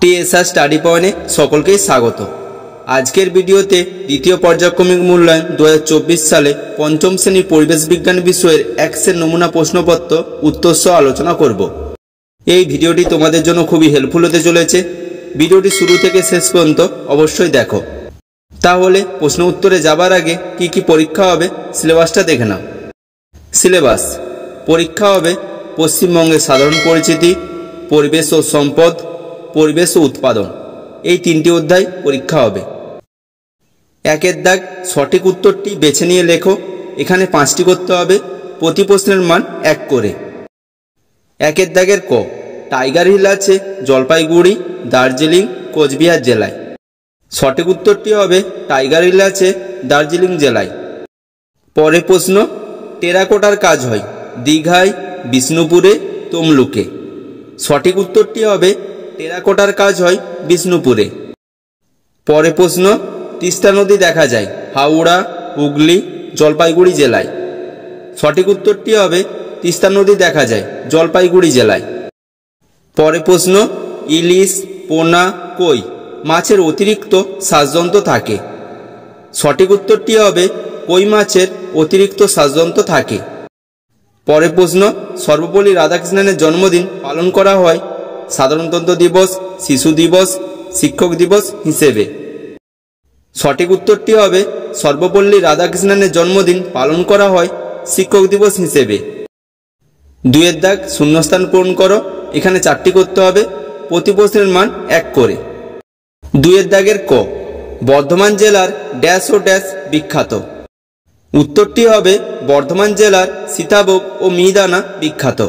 TSR study পয়েন্টে সকলকেই স্বাগত। আজকের ভিডিওতে দ্বিতীয় পর্যায়ক্রমিক মূল্যায়ন 2024 সালে পঞ্চম শ্রেণীর পরিবেশ বিজ্ঞান বিষয়ের এক্সের নমুনা প্রশ্নপত্র উত্তর সহ আলোচনা করব। এই ভিডিওটি তোমাদের জন্য খুবই হেল্পফুল হতে চলেছে। ভিডিওটি শুরু থেকে শেষ পর্যন্ত অবশ্যই দেখো। তাহলে প্রশ্ন উত্তরে যাবার আগে কি কি পরীক্ষা হবে সিলেবাসটা দেখে নাও। সিলেবাস পরীক্ষা হবে পশ্চিমবঙ্গের সাধারণ পরিচিতি, পরিবেশ ও সম্পদ, পরিবেশ ও উৎপাদন, এই তিনটি অধ্যায় পরীক্ষা হবে। একের দাগ সঠিক উত্তরটি বেছে নিয়ে লেখো। এখানে 5টি করতে হবে, প্রতি প্রশ্নের মান 1 করে। একের দাগের ক, টাইগার হিল আছে জলপাইগুড়ি, দার্জিলিং, কোচবিহার জেলায়। সঠিক উত্তরটি হবে টাইগার হিল আছে দার্জিলিং জেলায়। পরের প্রশ্ন, টেরাকোটার কাজ হয় দীঘায়, বিষ্ণুপুরে, তমলুকে। সঠিক উত্তরটি হবে টেরাকোটার কাজ হয় বিষ্ণুপুরে। পরের প্রশ্ন, তিস্তা নদী দেখা যায় হাওড়া, হুগলি, জলপাইগুড়ি জেলায়। সঠিক উত্তরটি হবে তিস্তা নদী দেখা যায় জলপাইগুড়ি জেলায়। পরের প্রশ্ন, ইলিশ, পোনা, কই মাছের অতিরিক্ত শ্বাসযন্ত্র থাকে। সঠিক উত্তরটি হবে কই মাছের অতিরিক্ত শ্বাসযন্ত্র থাকে। পরের প্রশ্ন, সর্বপল্লী রাধাকৃষ্ণনের জন্মদিন পালন করা হয় সাধারণতন্ত্র দিবস, শিশু দিবস, শিক্ষক দিবস হিসেবে। সঠিক উত্তরটি হবে সর্বপল্লী রাধাকৃষ্ণনের জন্মদিন পালন করা হয় শিক্ষক দিবস হিসেবে। 2এর দাগ শূন্যস্থান পূরণ করো। এখানে 4টি করতে হবে, প্রতি প্রশ্নের মান 1 করে। 2এর দাগের ক, বর্ধমান জেলার ড্যাশ ও ড্যাশ বিখ্যাত। উত্তরটি হবে বর্ধমান জেলার সীতাভোগ ও মিহিদানা বিখ্যাত।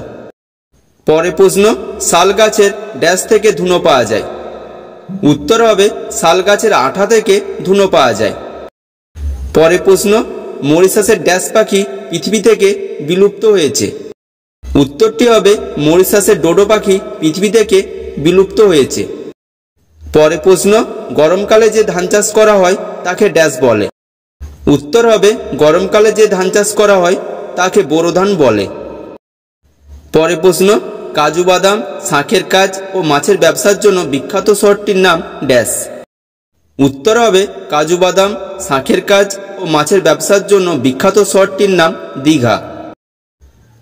পরের প্রশ্ন, শাল গাছের ড্যাশ থেকে ধুনো পাওয়া যায়। উত্তর হবে শাল গাছের আঠা থেকে ধুনো পাওয়া যায়। পরের প্রশ্ন, মরিশাসের ড্যাশ পাখি পৃথিবী থেকে বিলুপ্ত হয়েছে। উত্তরটি হবে মরিশাসের ডোডো পাখি পৃথিবী থেকে বিলুপ্ত হয়েছে। পরের প্রশ্ন, গরমকালে যে ধান চাষ করা হয় তাকে ড্যাশ বলে। উত্তর হবে গরমকালে যে ধান চাষ করা হয় তাকে বোরো ধান বলে। পরের প্রশ্ন, কাজু বাদাম, শাঁখের কাজ ও মাছের ব্যবসার জন্য বিখ্যাত শহরটির নাম ড্যাশ। উত্তর হবে কাজু বাদাম, শাঁখের কাজ ও মাছের ব্যবসার জন্য বিখ্যাত শহরটির নাম দীঘা।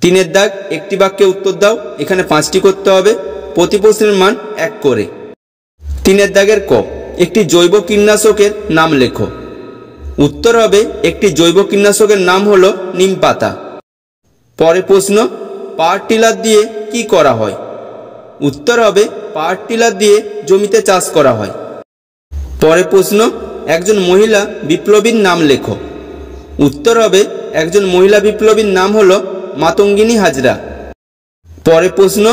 3এর দাগ একটি বাক্যে উত্তর দাও। এখানে 5টি করতে হবে, প্রতি প্রশ্নের মান 1 করে। 3এর দাগের ক, একটি জৈব কীটনাশকের নাম লেখো। উত্তর হবে একটি জৈব কীটনাশকের নাম হলো নিম পাতা। পরের প্রশ্ন, পাওয়ার টিলার দিয়ে কি করা হয়। উত্তর হবে পাওয়ার টিলার দিয়ে জমিতে চাষ করা হয়। পরের প্রশ্ন, একজন মহিলা বিপ্লবীর নাম লেখো। উত্তর হবে একজন মহিলা বিপ্লবীর নাম হলো মাতঙ্গিনী হাজরা। পরের প্রশ্ন,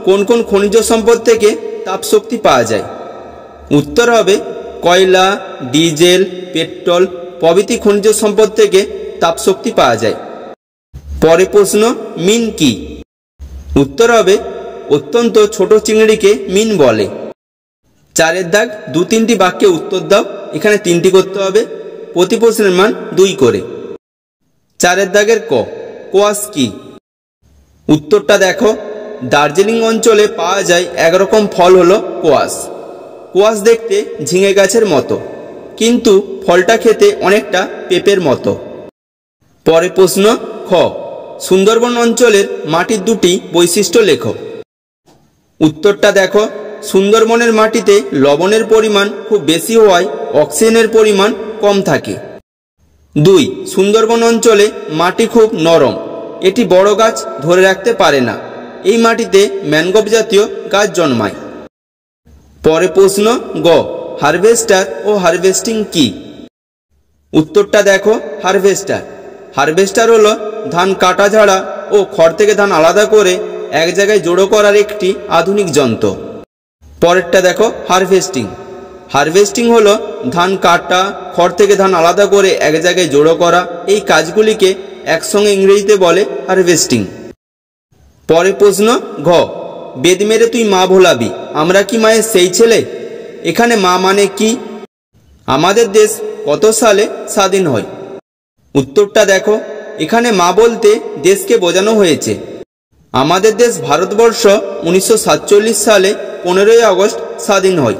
কোন কোন খনিজ সম্পদ থেকে তাপশক্তি পাওয়া যায়। উত্তর হবে কয়লা, ডিজেল, পেট্রোল প্রভৃতি খনিজ সম্পদ থেকে তাপশক্তি পাওয়া যায়। পরের প্রশ্ন, মিন কি। উত্তর হবে অত্যন্ত ছোট চিংড়িকে মিন বলে। 4এর দাগ 2-3টি বাক্যে উত্তর দাও। এখানে 3টি করতে হবে, প্রতি প্রশ্নের মান 2 করে। 4এর দাগের ক, কোয়াশ কি। উত্তরটা দেখো, দার্জিলিং অঞ্চলে পাওয়া যায় একরকম ফল হলো কোয়াশ। কোয়াশ দেখতে ঝিঙে গাছের মতো, কিন্তু ফলটা খেতে অনেকটা পেঁপের মতো। পরের প্রশ্ন, খ, সুন্দরবন অঞ্চলের মাটির 2টি বৈশিষ্ট্য লেখো। উত্তরটা দেখো, সুন্দরবনের মাটিতে লবণের পরিমাণ খুব বেশি হওয়ায় অক্সিজেনের পরিমাণ কম থাকে। 2, সুন্দরবন অঞ্চলে মাটি খুব নরম, এটি বড় গাছ ধরে রাখতে পারে না। এই মাটিতে ম্যানগ্রোভ জাতীয় গাছ জন্মায়। পরের প্রশ্ন, গ, হারভেস্টার ও হারভেস্টিং কি। উত্তরটা দেখো, হারভেস্টার হলো ধান কাটা ঝাড়া ও খড় থেকে ধান আলাদা করে এক জায়গায় জড়ো করার একটি আধুনিক যন্ত্র। পরেরটা দেখো, হারভেস্টিং হলো ধান কাটা, খড় থেকে ধান আলাদা করে এক জায়গায় জড়ো করা। এই কাজগুলিকে একসঙ্গে ইংরেজিতে বলে হারভেস্টিং। পরের প্রশ্ন, ঘ, বেদ মেরে তুই মা ভোলাবি, আমরা কি মায়ের সেই ছেলে। এখানে মা মানে কি। আমাদের দেশ কত সালে স্বাধীন হয়। উত্তরটা দেখো, এখানে মা বলতে দেশকে বোঝানো হয়েছে। আমাদের দেশ ভারতবর্ষ 1947 সালে 15ই আগস্ট স্বাধীন হয়।